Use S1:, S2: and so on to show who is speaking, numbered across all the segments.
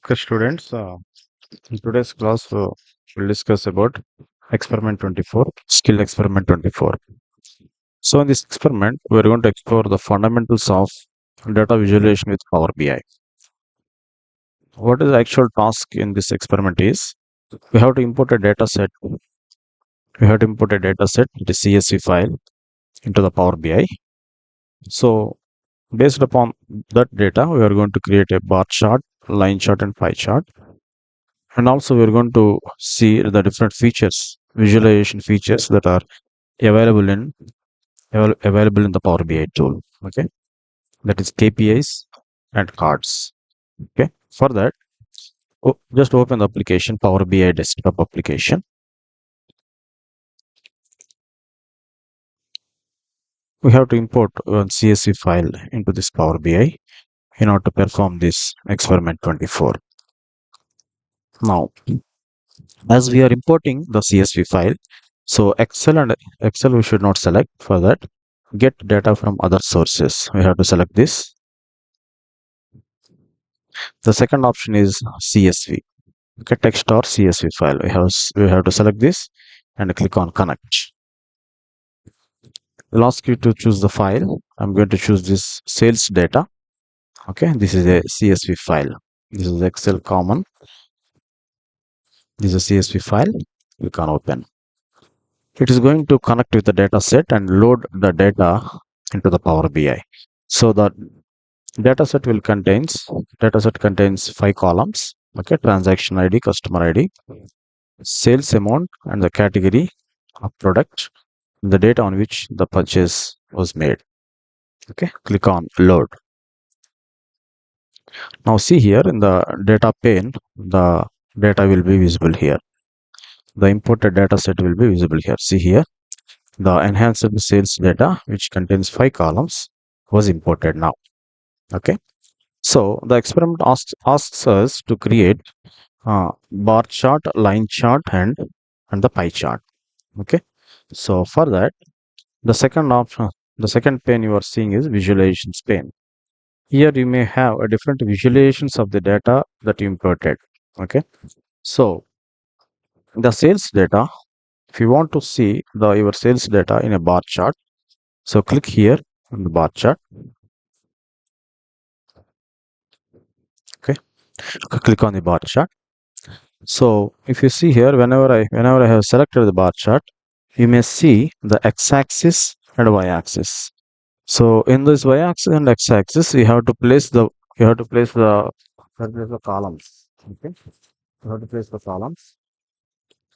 S1: Okay, students, in today's class, we'll discuss about experiment 24, skill experiment 24. So, in this experiment, we're going to explore the fundamentals of data visualization with Power BI. What is the actual task in this experiment is we have to import a data set. We have to import a data set, the CSV file, into the Power BI. So, based upon that data, we are going to create a bar chart, line chart, and pie chart. And also, we're going to see the different features, visualization features that are available in available in the Power BI tool. Okay, that is KPIs and cards. Okay, for that, just open the application Power BI desktop application. We have to import one CSV file into this Power BI in order to perform this experiment 24. Now, as we are importing the CSV file, so Excel we should not select. For that, get data from other sources. We have to select this. The second option is CSV. Okay, text or CSV file. We have to select this and click on connect. It'll ask you to choose the file. I'm going to choose this sales data. Okay, this is a CSV file. This is Excel common. This is a CSV file. Click on open. It is going to connect with the data set and load the data into the Power BI. So the data set contains 5 columns. Okay, transaction ID, customer ID, sales amount, and the category of product, the date on which the purchase was made. Okay, click on load. Now see here in the data pane, the data will be visible here. The imported data set will be visible here. See here, the enhanced sales data, which contains 5 columns, was imported now. Okay, so the experiment asks us to create bar chart, line chart, and the pie chart. Okay, so for that, the second option, the second pane you are seeing is visualizations pane. Here you may have a different visualizations of the data that you imported. Okay, so the sales data, if you want to see your sales data in a bar chart, so click here on the bar chart. Okay, click on the bar chart. So if you see here, whenever I have selected the bar chart, you may see the x-axis and y-axis. So in this y-axis and x-axis, you have to place the columns. Okay, you have to place the columns.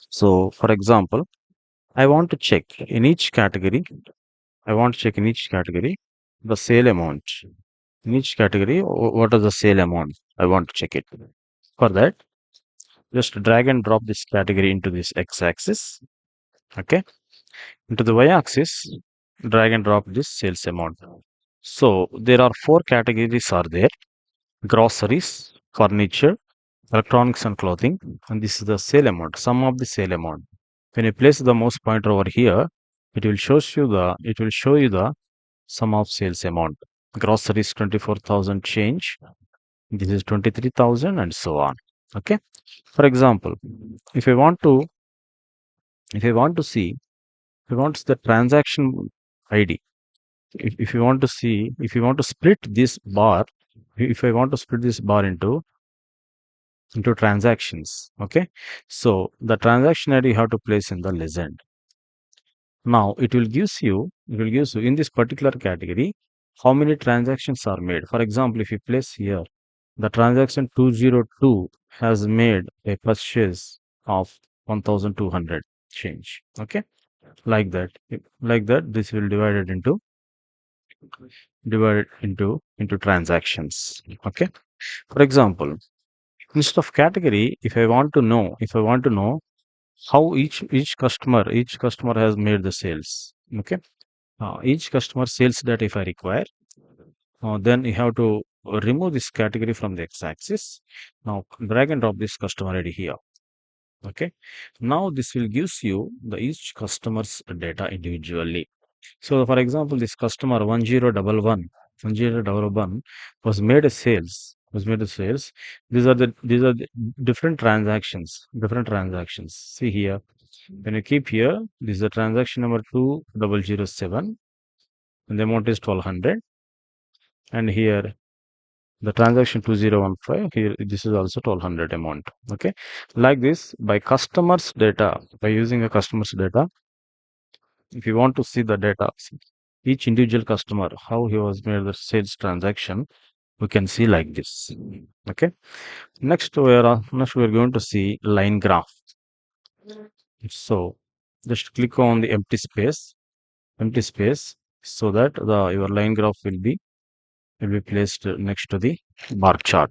S1: So for example, I want to check in each category. I want to check in each category the sale amount. In each category, what is the sale amount? I want to check it. For that, just drag and drop this category into this x-axis. Okay, into the y-axis, drag and drop this sales amount. So there are 4 categories are there: groceries, furniture, electronics and clothing, and this is the sale amount, sum of the sale amount. When you place the mouse pointer over here, it will show you the sum of sales amount. Groceries 24,000 change. This is 23,000 and so on. Okay. For example, if I want to if I want to see if you want the transaction ID, if you want to split this bar, if I want to split this bar into transactions. Okay, so the transaction ID you have to place in the legend. Now it will gives you in this particular category how many transactions are made. For example, if you place here the transaction 202 has made a purchase of 1200 change. Okay, like that. Like that, this will divide it into transactions. Okay, for example, instead of category, if I want to know how each customer has made the sales. Okay, each customer sales data if I require, then you have to remove this category from the x-axis. Now drag and drop this customer ID here. Okay, now this will gives you the each customer's data individually. So for example, this customer 1011 was made a sales who's made the sales. These are the different transactions. Different transactions. See here. When you keep here, this is the transaction number 2007, and the amount is 1200. And here the transaction 2015, here this is also 1200 amount. Okay, like this, by customers data, by using a customer's data, if you want to see the data, each individual customer, how he was made the sales transaction, we can see like this. Okay, next we are going to see line graph. So just click on the empty space, so that the your line graph will be placed next to the bar chart.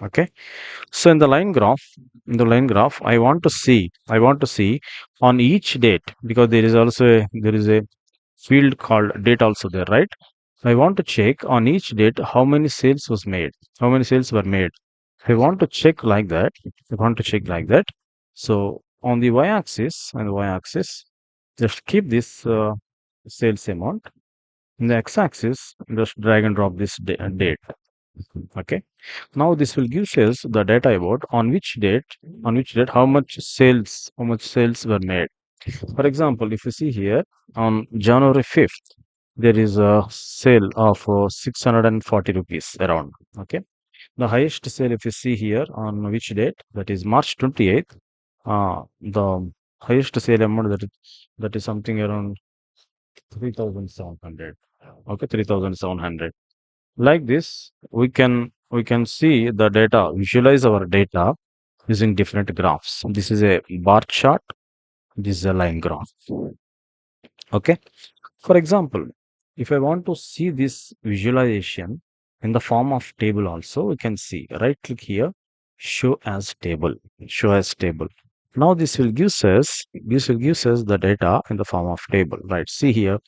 S1: Okay, so in the line graph, I want to see on each date, because there is a field called date also there, right? I want to check on each date how many sales was made, how many sales were made. I want to check like that. I want to check like that. So on the y-axis, just keep this sales amount. In the x-axis, just drag and drop this date. Okay. Now this will give us the data about on which date how much sales were made. For example, if you see here on January 5th, there is a sale of 640 rupees around. Okay. The highest sale, if you see here on which date, that is March 28th, the highest sale amount that is something around 3,700. Okay, 3,700. Like this, we can see the data, visualize our data using different graphs. This is a bar chart. This is a line graph. Okay. For example, if I want to see this visualization in the form of table also, we can see, right click here, show as table, show as table. Now this will give us the data in the form of table, right? See here,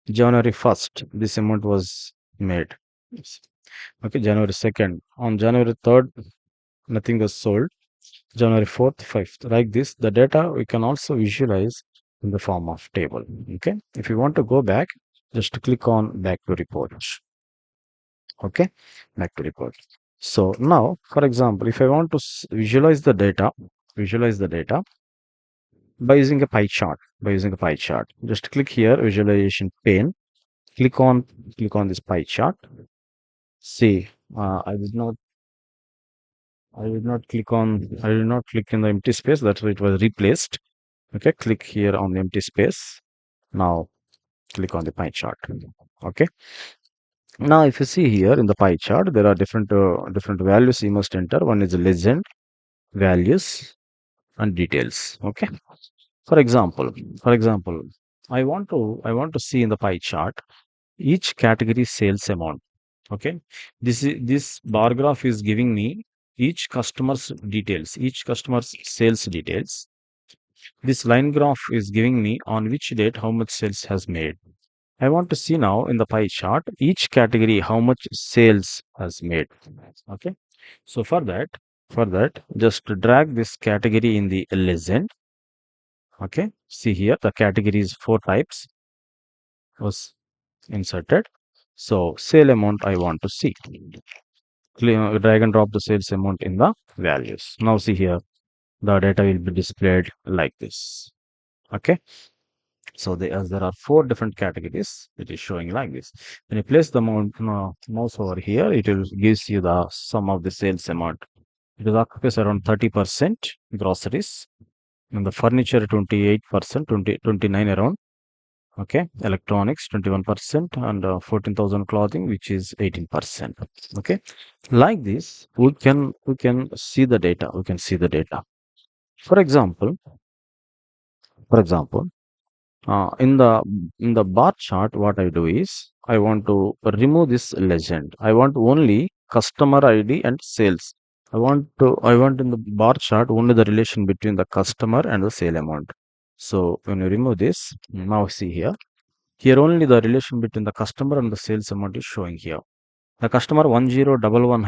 S1: January 1st, this amount was made. Yes. Okay, January 2nd. On January 3rd, nothing was sold. January 4th, 5th. Like this, the data we can also visualize in the form of table. Okay. If you want to go back, just click on back to report. Okay. Back to report. So now, for example, if I want to visualize the data by using a pie chart, just click here, visualization pane. Click on this pie chart. See, I did not click in the empty space. That's why it was replaced. Okay, click here on the empty space. Now click on the pie chart. Okay. Now if you see here in the pie chart, there are different values you must enter. One is legend, values, and details. Okay. For example, for example, I want to see in the pie chart each category sales amount. Okay. This bar graph is giving me each customer's details, each customer's sales details. This line graph is giving me on which date how much sales has made. I want to see now in the pie chart each category how much sales has made. Okay. So for that, just drag this category in the legend. Okay. See here the categories four types was inserted. So sale amount I want to see. Drag and drop the sales amount in the values. Now see here the data will be displayed like this. Okay. So as there are four different categories, it is showing like this. When you place the mouse over here, it will gives you the sum of the sales amount. It is occupies around 30% groceries, and the furniture 28%, 29 around. Okay, electronics 21%, and 14,000 clothing, which is 18%. Okay, like this, we can see the data. We can see the data. For example, for example, in the bar chart, what I do is I want to remove this legend. I want only customer ID and sales. I want in the bar chart only the relation between the customer and the sale amount. So when you remove this, now see here, only the relation between the customer and the sales amount is showing here. The customer 1011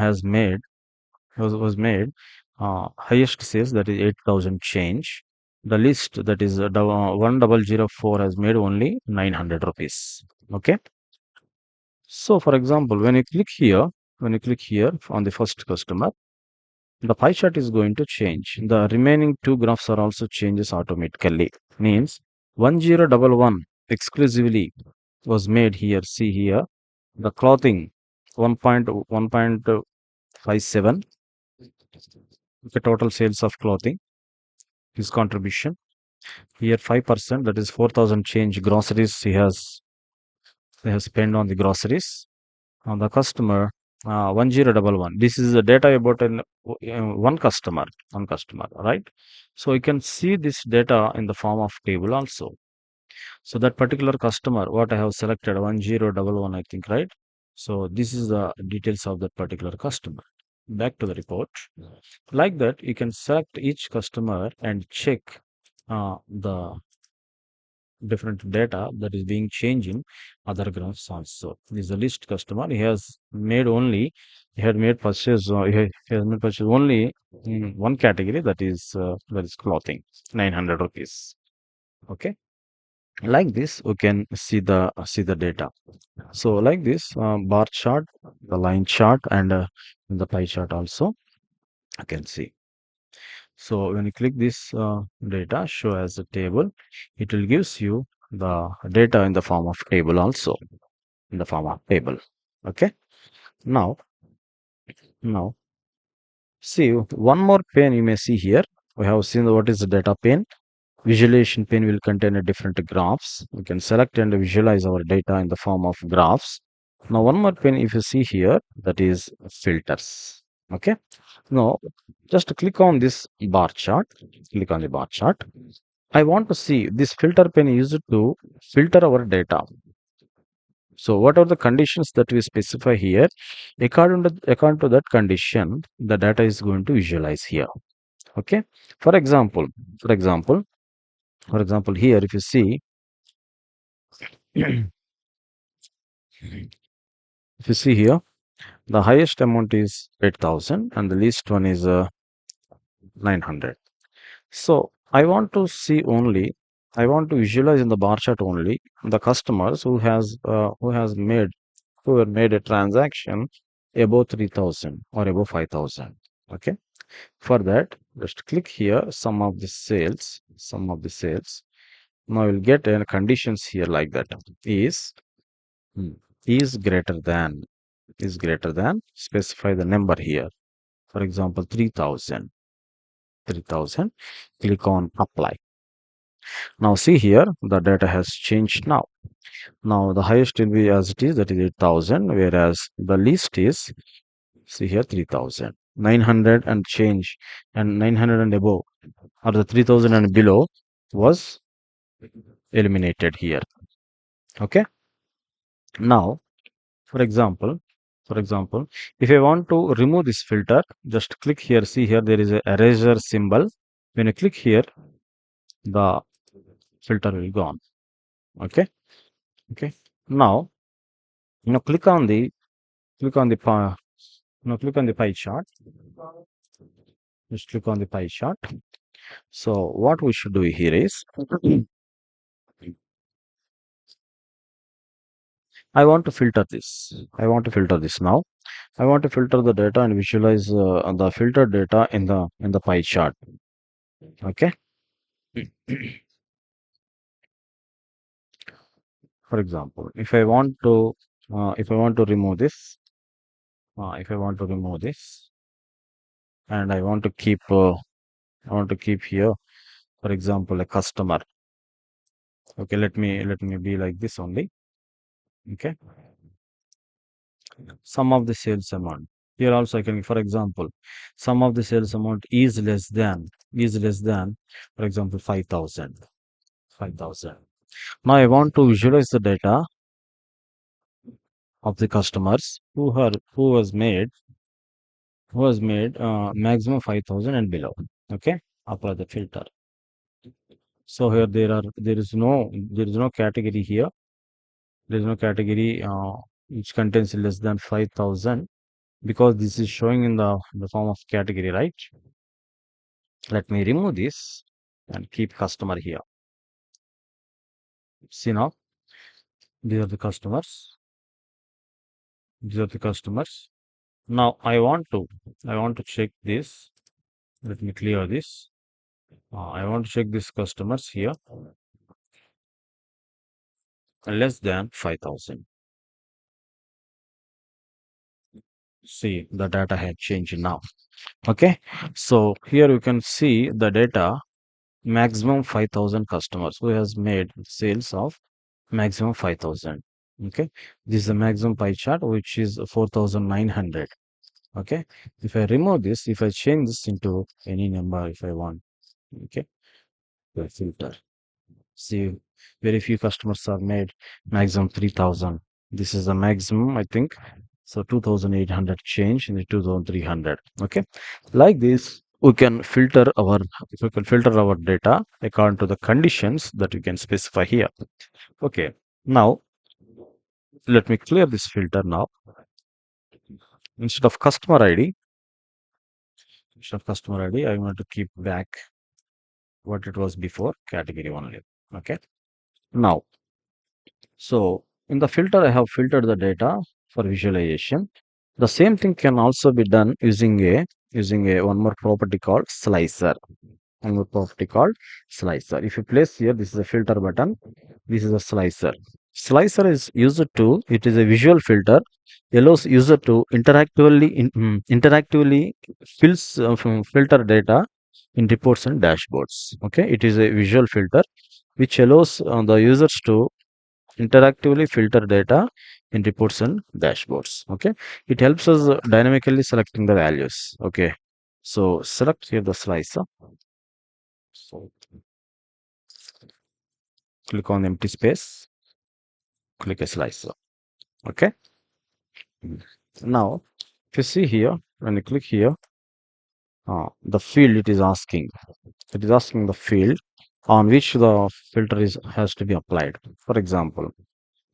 S1: was made, highest sales, that is 8,000 change. The list, that is 1004, has made only 900 rupees. Okay. So for example, when you click here, when you click here on the first customer, the pie chart is going to change. The remaining two graphs are also changes automatically. Means 1011 exclusively was made here. See here, the clothing 1.57, the total sales of clothing, his contribution here 5%, that is 4,000 change groceries he has spent on the groceries. On the customer 1011, this is the data about one customer, right? So you can see this data in the form of table also. So that particular customer what I have selected 1011, I think, right? So this is the details of that particular customer. Back to the report. Like that, you can select each customer and check the different data that is being changed in other graphs also. This is a list customer. He had made purchase. He has made purchase only in one category, that is clothing, 900 rupees. Okay, like this we can see the data. So like this bar chart, the line chart, and the pie chart also I can see. So when you click this data show as a table, it will gives you the data in the form of table also, in the form of table. Okay. Now, now see one more pane you may see here. We have seen what is the data pane. Visualization pane will contain a different graphs. We can select and visualize our data in the form of graphs. Now one more pane if you see here, that is filters. Okay. Now just click on this bar chart. Click on the bar chart. I want to see this filter pane used to filter our data. So what are the conditions that we specify here? According to that condition, the data is going to visualize here. Okay. For example, for example, for example, here if you see, if you see here, the highest amount is 8,000 and the least one is 900. So I want to visualize in the bar chart only the customers who have made a transaction above 3,000 or above 5,000. Okay. For that, just click here, sum of the sales. Now you'll get conditions here like that. Is hmm, is greater than, specify the number here. For example, 3,000. Click on apply. Now see here, the data has changed now. Now the highest will be as it is, that is 8,000, whereas the least is, see here, 3,000. 900 and change, and 900 and above, or the 3,000 and below was eliminated here. Okay. Now, for example, if I want to remove this filter, just click here. See here, there is a eraser symbol. When you click here, the filter will gone. Okay. Okay. Now, click on the pie, click on the pie chart. Just click on the pie chart. So what we should do here is, I want to filter this. I want to filter this now. I want to filter the data and visualize the filtered data in the pie chart. Okay. For example, if I want to remove this, if I want to remove this, and I want to keep here, for example, a customer. Okay, let me be like this only. Okay, sum of the sales amount. Here also I can, for example, sum of the sales amount is less than, for example, 5,000. 5,000. Now I want to visualize the data of the customers who has made maximum 5,000 and below. Okay, apply the filter. So here there is no category here. There is no category which contains less than 5,000, because this is showing in the form of category, right? Let me remove this and keep customer here. See now, these are the customers. These are the customers. Now I want to check this. Let me clear this. I want to check this customers here less than 5,000. See, the data had changed now. Okay. So here you can see the data maximum 5,000 customers who has made sales of maximum 5,000. Okay. This is the maximum pie chart, which is 4,900. Okay. If I remove this, if I change this into any number, if I want, okay, the filter. See, very few customers are made maximum 3,000. This is the maximum, I think. So 2,800 change in the 2,300. Okay. Like this, we can filter our data according to the conditions that we can specify here. Okay. Now, let me clear this filter now. Instead of customer ID, I want to keep back what it was before category only. Okay. Now, so in the filter, I have filtered the data for visualization. The same thing can also be done using a one more property called slicer. One more property called slicer. If you place here, this is a filter button. This is a slicer. Slicer is used to. It is a visual filter. Allows user to interactively filter data in reports and dashboards. Okay, it is a visual filter which allows the users to interactively filter data in reports and dashboards. Okay, it helps us dynamically selecting the values. Okay, so select here the slicer. So click on empty space, click a slicer. Okay, now if you see here, when you click here, the field it is asking the field on which the filter is has to be applied. For example,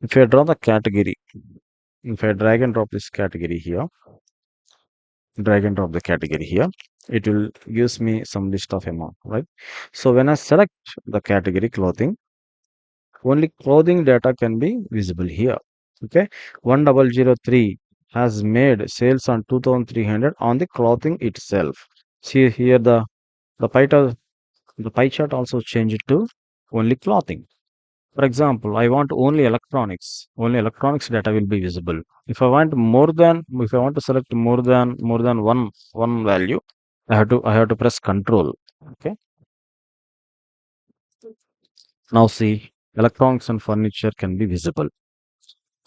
S1: if I draw the category, if I drag and drop this category here, drag and drop the category here, it will gives me some list of amount, right? So when I select the category clothing, only clothing data can be visible here. Okay, 1003 has made sales on 2300 on the clothing itself. See here the pie chart also changed to only clothing. For example, I want only electronics. Only electronics data will be visible. If I want to select more than one value, I have to press control. Okay. Now see, electronics and furniture can be visible.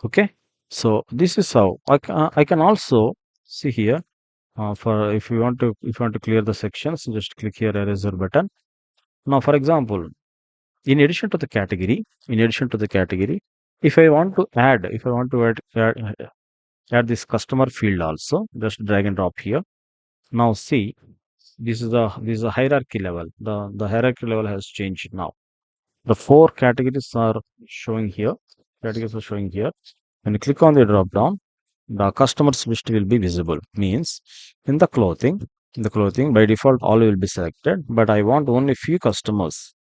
S1: Okay. So this is how I can also see here. For if you want to clear the sections, just click here eraser button. Now, for example, in addition to the category, if I want to add this customer field also, just drag and drop here. Now see, this is a hierarchy level. The hierarchy level has changed now. The four categories are showing here. Categories are showing here. When you click on the drop down, the customers list will be visible. Means in the clothing by default all will be selected, but I want only few customers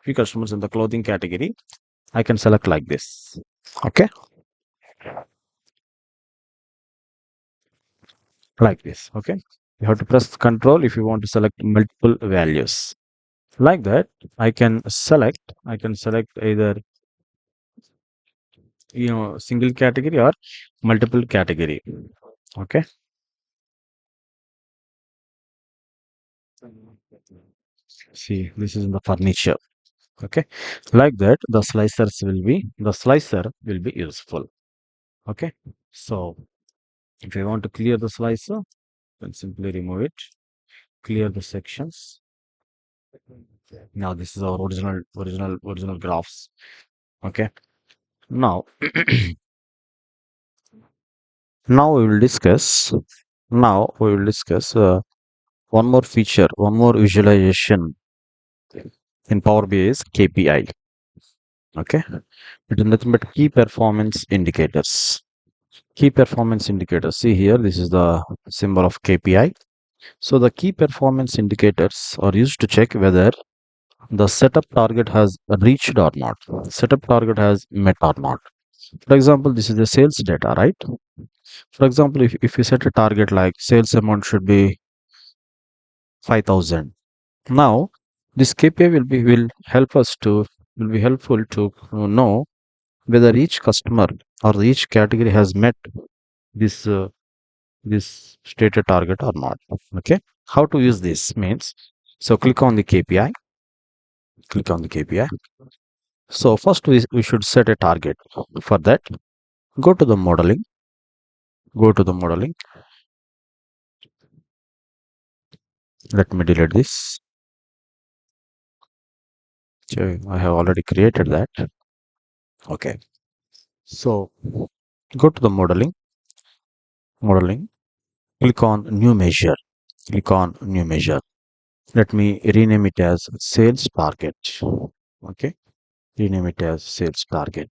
S1: in the clothing category. I can select like this. Okay, like this. Okay, you have to press control if you want to select multiple values. Like that, I can select either single category or multiple category. Okay. See, this is the furniture. Okay, like that, the slicer will be useful. Okay, so if you want to clear the slicer, then simply remove it, clear the sections. Now this is our original graphs. Okay, now now we will discuss one more feature, one more visualization in Power BI is KPI. Okay, it is nothing but key performance indicators. Key performance indicators. See here, this is the symbol of KPI. So the key performance indicators are used to check whether the setup target has reached or not. Setup target has met or not. For example, this is the sales data, right? For example, if you set a target like sales amount should be 5,000. Now, this KPI will help us to will be helpful to know whether each customer or each category has met this this stated target or not. Okay, how to use this means, so click on the KPI. Click on the KPI. So first we should set a target. For that, go to the modeling. Go to the modeling. Let me delete this. Okay, I have already created that. Okay. So go to the modeling. Modeling. Click on new measure. Click on new measure. Let me rename it as sales target. Okay. Rename it as sales target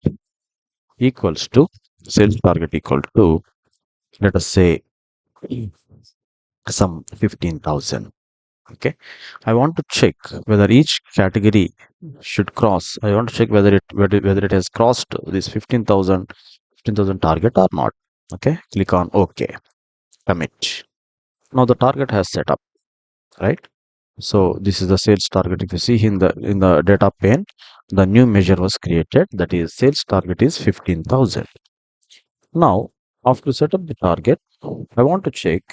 S1: equals to sales target equal to, let us say, some 15,000. Okay. I want to check whether each category should cross. I want to check whether it has crossed this 15,000 target or not. Okay. Click on OK. Commit. Now the target has set up, right? So this is the sales target. If you see in the data pane, the new measure was created. That is sales target is 15,000. Now, after set up the target, I want to check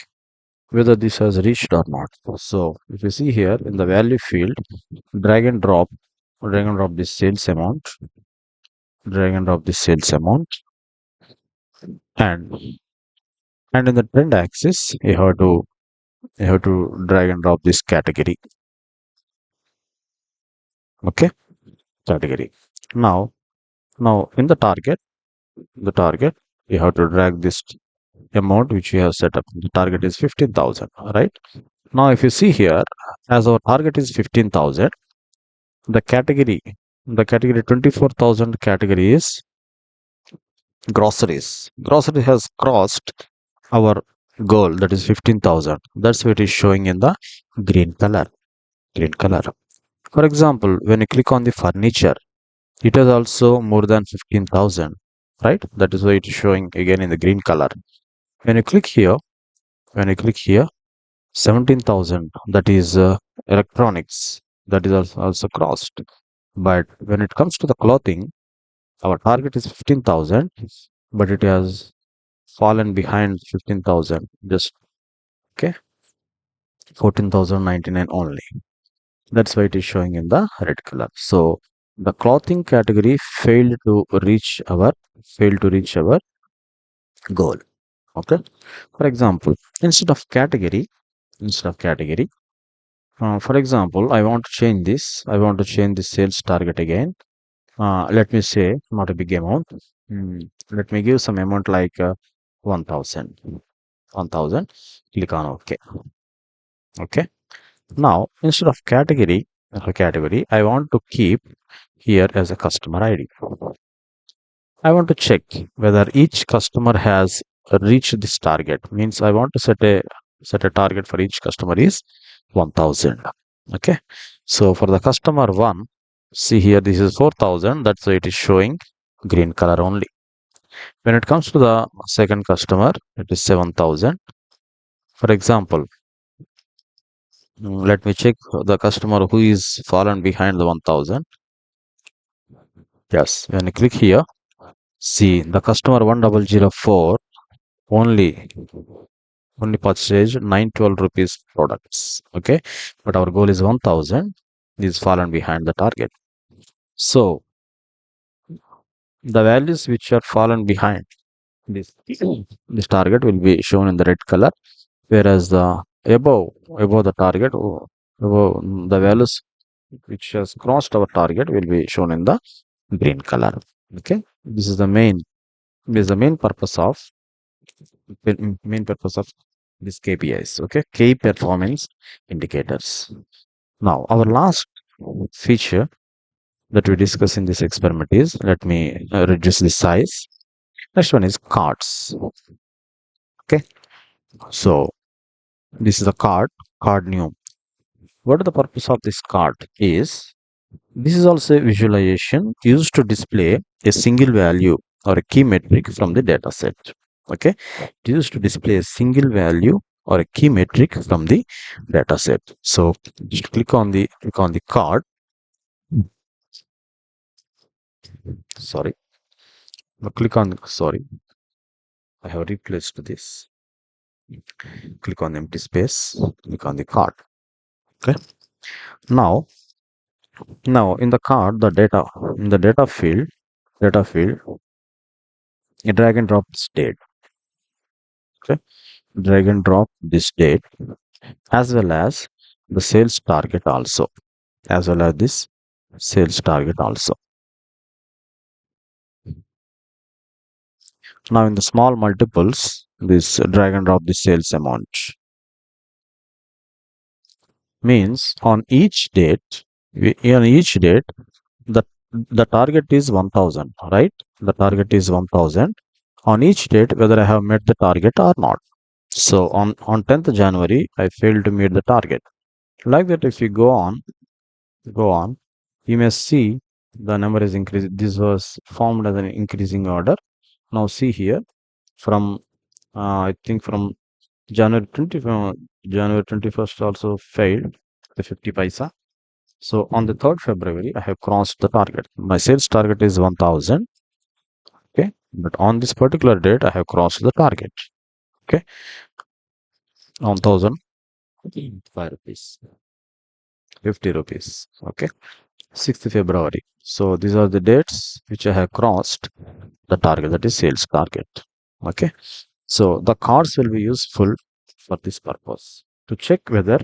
S1: whether this has reached or not. So if you see here in the value field, drag and drop, drag and drop this sales amount, drag and drop this sales amount, and in the trend axis, you have to drag and drop this category. Okay, category. Now, in the target, you have to drag this amount which you have set up. The target is 15,000, right? Now, if you see here, as our target is 15,000, the category, 24,000 category is groceries. Grocery has crossed our goal, that is 15,000. That's what is showing in the green color. Green color. For example, when you click on the furniture, it is also more than 15,000, right? That is why it is showing again in the green color. When you click here, when you click here, 17,000, that is electronics, that is also crossed. But when it comes to the clothing, our target is 15,000, but it has fallen behind 15,000, just okay, 14,099 only. That's why it is showing in the red color. So the clothing category failed to reach our goal. Okay. For example, instead of category, for example, I want to change this. I want to change the sales target again. Let me say not a big amount. Let me give some amount like 1,000. 1,000. Click on OK. Okay. Now instead of category, I want to keep here as a customer ID. I want to check whether each customer has reached this target. Means I want to set a target for each customer is 1,000. Okay. So for the customer one, see here this is 4,000. That's why it is showing green color only. When it comes to the second customer, it is 7,000. For example, let me check the customer who is fallen behind the 1,000. Yes, when you click here, see the customer 1004 only purchased 912 rupees products. Okay, but our goal is 1,000. Is fallen behind the target. So the values which are fallen behind this this target will be shown in the red color, whereas the above the target, above the values which has crossed our target will be shown in the green color. Okay, this is the main purpose of this KPIs. Okay, key performance indicators. Now our last feature that we discuss in this experiment is, let me reduce the size. Next one is cards. Okay, so this is a card new. What the purpose of this card is? This is also a visualization used to display a single value or a key metric from the data set. Okay, it is to display a single value or a key metric from the data set. So just click on the card. Sorry, now click on sorry, I have replaced this. Click on empty space. Click on the card. Okay. Now, in the card, the data in the data field, you drag and drop this date. Okay, drag and drop this date as well as the sales target also, as well as this sales target also. Now, in the small multiples, this drag and drop the sales amount means on each date, the the target is 1000, right? The target is 1000 on each date, whether I have met the target or not. So on 10th January, I failed to meet the target. Like that, if you go on, you may see the number is increasing. This was formed as an increasing order. Now see here, from I think from January 20, January 21st also failed the 50 paisa. So on the 3rd February, I have crossed the target. My sales target is 1000. Okay, but on this particular date, I have crossed the target. Okay, 1000 5 rupees, 50 rupees. Okay, 6th February. So these are the dates which I have crossed the target, that is sales target. Okay, so the cards will be useful for this purpose to check whether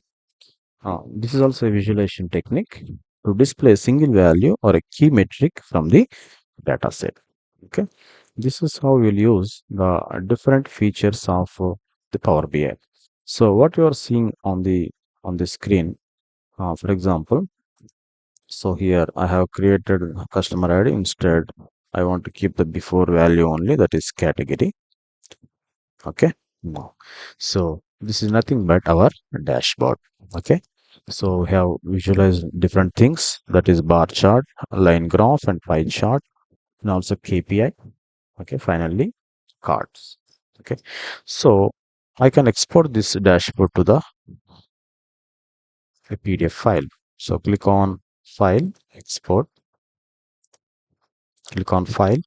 S1: this is also a visualization technique to display a single value or a key metric from the data set. Okay, this is how we'll use the different features of the Power BI. So what you are seeing on the screen, for example, so here I have created a customer ID. Instead, I want to keep the before value only, that is category. Okay, now, so this is nothing but our dashboard. Okay, so we have visualized different things, that is bar chart, line graph, and pie chart, and also KPI. Okay, finally cards. Okay, so I can export this dashboard to the a PDF file. So click on file, export, click on file,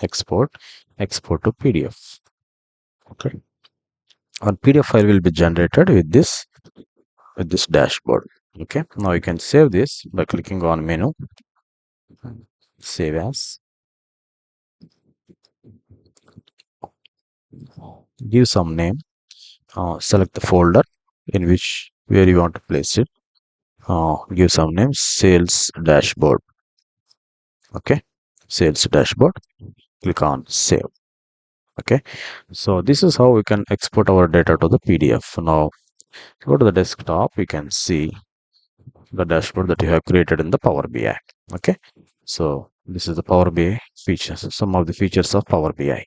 S1: export, export to PDF. Okay, our PDF file will be generated with this dashboard. Okay, now you can save this by clicking on menu, save as, give some name, select the folder in which where you want to place it, give some name, sales dashboard. Okay, sales dashboard, click on save. Okay, so this is how we can export our data to the PDF. Now go to the desktop, we can see the dashboard that you have created in the Power BI. Okay, so this is the Power BI features, some of the features of Power BI.